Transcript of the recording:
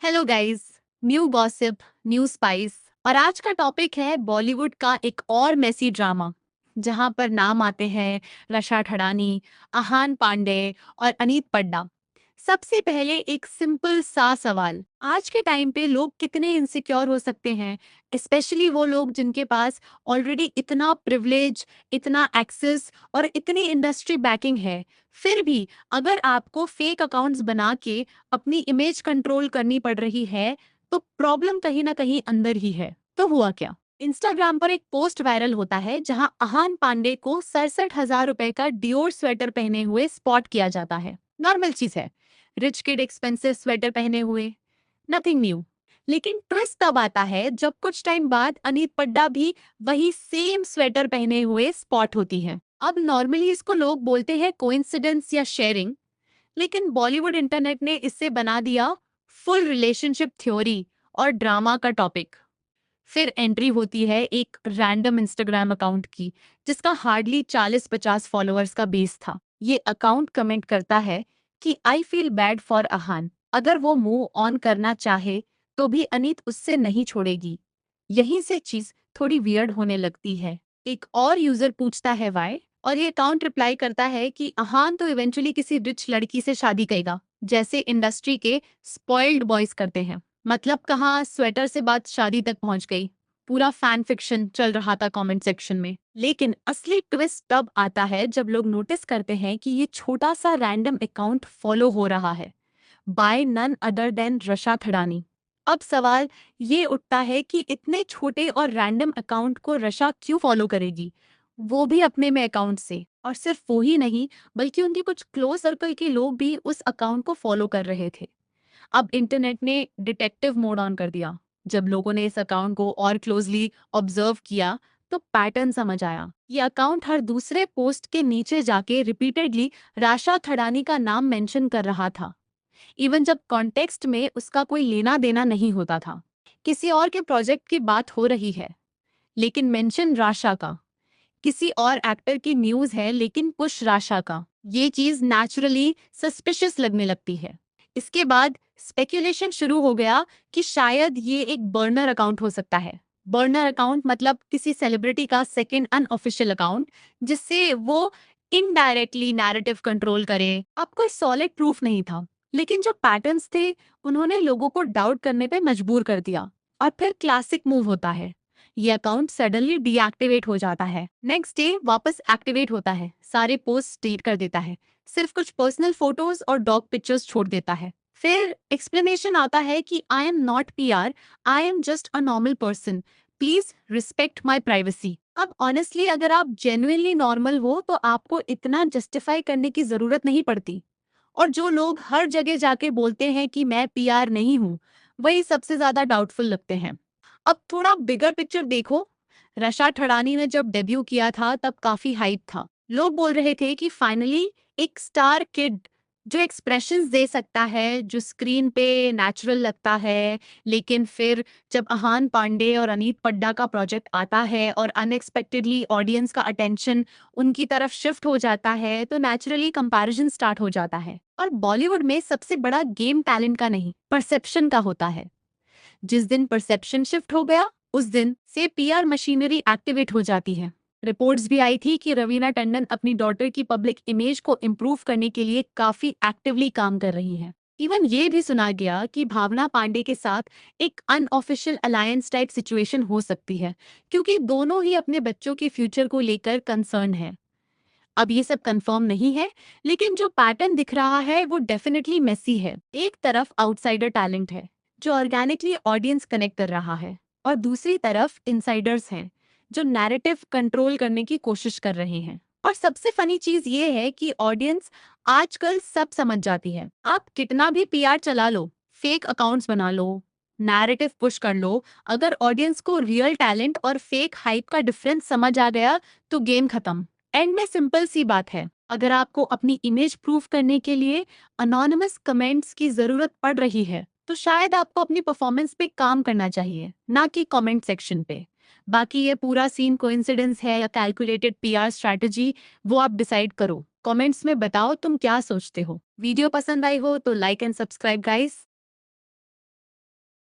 Hello guys. New gossip, new spice. और आज का टॉपिक है बॉलीवुड का एक और मेसी ड्रामा, जहां पर नाम आते हैं रशा ठडानी, आहान पांडे और अनीत पड्डा। सबसे पहले एक सिंपल सा सवाल, आज के टाइम पे लोग कितने इनसिक्योर हो सकते हैं, स्पेशली वो लोग जिनके पास ऑलरेडी इतना प्रिविलेज, इतना एक्सेस और इतनी इंडस्ट्री बैकिंग है। फिर भी अगर आपको फेक अकाउंट्स बना के अपनी इमेज कंट्रोल करनी पड़ रही है, तो प्रॉब्लम कहीं ना कहीं अंदर ही है। तो हुआ क्या? इंस्टाग्राम पर एक पोस्ट वायरल होता है जहां अहान पांडे को 67,000 रुपए का डियोर स्वेटर पहने हुए स्पॉट किया जाता है। नॉर्मल चीज है, रिच किड एक्सपेंसिव स्वेटर पहने हुए, नथिंग न्यू। लेकिन ट्विस्ट तब आता है जब कुछ टाइम बाद अनीत पड्डा भी वही सेम स्वेटर पहने हुए स्पॉट होती है। अब नॉर्मली इसको लोग बोलते हैं कोइंसिडेंस या शेयरिंग, लेकिन बॉलीवुड इंटरनेट ने इससे बना दिया फुल रिलेशनशिप थ्योरी और ड्रामा का टॉपिक। फिर एंट्री होती है एक रैंडम इंस्टाग्राम अकाउंट की, जिसका हार्डली 40-50 फॉलोअर्स का बेस था। ये अकाउंट कमेंट करता है कि I feel bad for Ahaan, अगर वो मूव ऑन करना चाहे तो भी अनीत उससे नहीं छोड़ेगी। यहीं से चीज थोड़ी वियर्ड होने लगती है। एक और यूजर पूछता है वाई, और ये अकाउंट रिप्लाई करता है कि अहान तो इवेंचुअली किसी रिच लड़की से शादी करेगा, जैसे इंडस्ट्री के स्पॉइल्ड बॉयज करते हैं। मतलब कहाँ स्वेटर से बात शादी तक पहुंच गई। पूरा फैन फिक्शन चल रहा था कमेंट सेक्शन में। लेकिन असली ट्विस्ट तब आता है जब लोग नोटिस करते हैं कि ये छोटा सा रैंडम अकाउंट फॉलो हो रहा है bye none other than रशा Thadani. अब सवाल ये उठता है कि इतने छोटे और रैंडम अकाउंट को रशा क्यों फॉलो करेगी, वो भी अपने में अकाउंट से। और सिर्फ वो ही नहीं, बल्कि उनके कुछ क्लोज सर्कल के लोग भी उस अकाउंट को फॉलो कर रहे थे। अब इंटरनेट ने डिटेक्टिव मोड ऑन कर दिया। जब लोगों ने इस अकाउंट को और क्लोजली ऑब्जर्व किया, तो पैटर्न समझ आया। ये अकाउंट हर दूसरे पोस्ट के नीचे जाके रिपीटेडली राशा थडानी का नाम मेंशन कर रहा था, इवन जब कॉन्टेक्स्ट में उसका कोई लेना देना नहीं होता था। किसी और के प्रोजेक्ट की बात हो रही है, लेकिन मेंशन राशा का। किसी और एक्टर की न्यूज है, लेकिन पुश राशा का। ये चीज नेचुरली सस्पिशियस लगने लगती है। इसके बाद स्पेक्यूलेशन शुरू हो गया कि शायद ये एक बर्नर अकाउंट हो सकता है। बर्नर अकाउंट मतलब किसी सेलिब्रिटी का सेकंड अनऑफिशियल अकाउंट, जिससे वो इनडायरेक्टली नैरेटिव कंट्रोल करे। अब कोई सॉलिड प्रूफ नहीं था, लेकिन जो पैटर्न्स थे उन्होंने लोगों को डाउट करने पे मजबूर कर दिया। और फिर क्लासिक मूव होता है, ये अकाउंट सडनली डीएक्टिवेट हो जाता है। नेक्स्ट डे वापस एक्टिवेट होता है, सारे पोस्ट डिलीट कर देता है, सिर्फ कुछ पर्सनल फोटोज और डॉग पिक्चर्स छोड़ देता है। फिर एक्सप्लेनेशन आता है कि I am not PR, I am just a normal person, please respect my privacy. अब ऑनेस्टली अगर आप जेन्युइनली नॉर्मल हो तो आपको इतना जस्टिफाई करने की जरूरत नहीं पड़ती। और जो लोग हर जगह जाके बोलते हैं कि मैं पीआर नहीं हूँ, वही सबसे ज्यादा डाउटफुल लगते हैं। अब थोड़ा बिगर पिक्चर देखो, रशा ठडानी ने जब डेब्यू किया था तब काफी हाइप था। लोग बोल रहे थे कि फाइनली एक स्टार किड जो एक्सप्रेशंस दे सकता है, जो स्क्रीन पे नेचुरल लगता है। लेकिन फिर जब अहान पांडे और अनीत पड्डा का प्रोजेक्ट आता है और अनएक्सपेक्टेडली ऑडियंस का अटेंशन उनकी तरफ शिफ्ट हो जाता है, तो नेचुरली कंपैरिजन स्टार्ट हो जाता है। और बॉलीवुड में सबसे बड़ा गेम टैलेंट का नहीं, परसेप्शन का होता है। जिस दिन परसेप्शन शिफ्ट हो गया, उस दिन से पीआर मशीनरी एक्टिवेट हो जाती है। रिपोर्ट्स भी आई थी कि रवीना टंडन अपनी डॉटर की पब्लिक इमेज को इम्प्रूव करने के लिए काफी एक्टिवली काम कर रही हैं। इवन ये भी सुना गया कि भावना पांडे के साथ एक अनऑफिशियल अलायंस टाइप सिचुएशन हो सकती है, क्योंकि दोनों ही अपने बच्चों के फ्यूचर को लेकर कंसर्न है। अब ये सब कंफर्म नहीं है, लेकिन जो पैटर्न दिख रहा है वो डेफिनेटली मेसी है। एक तरफ आउटसाइडर टैलेंट है जो ऑर्गेनिकली ऑडियंस कनेक्ट कर रहा है, और दूसरी तरफ इनसाइडर्स हैं जो नैरेटिव कंट्रोल करने की कोशिश कर रहे हैं। और सबसे फनी चीज ये है कि ऑडियंस आजकल सब समझ जाती है। आप कितना भी पीआर चला लो, फेक अकाउंट्स बना लो, नैरेटिव पुश कर लो, अगर ऑडियंस को रियल टैलेंट और फेक हाइप का डिफरेंस समझ आ गया, तो गेम खत्म। एंड में सिंपल सी बात है, अगर आपको अपनी इमेज प्रूव करने के लिए अनोनिमस कमेंट्स की जरूरत पड़ रही है, तो शायद आपको अपनी परफॉर्मेंस पे काम करना चाहिए, ना कि कमेंट सेक्शन पे। बाकी ये पूरा सीन कोइंसिडेंस है या कैलकुलेटेड पीआर स्ट्रैटेजी, वो आप डिसाइड करो। कमेंट्स में बताओ तुम क्या सोचते हो। वीडियो पसंद आई हो तो लाइक एंड सब्सक्राइब गाइस।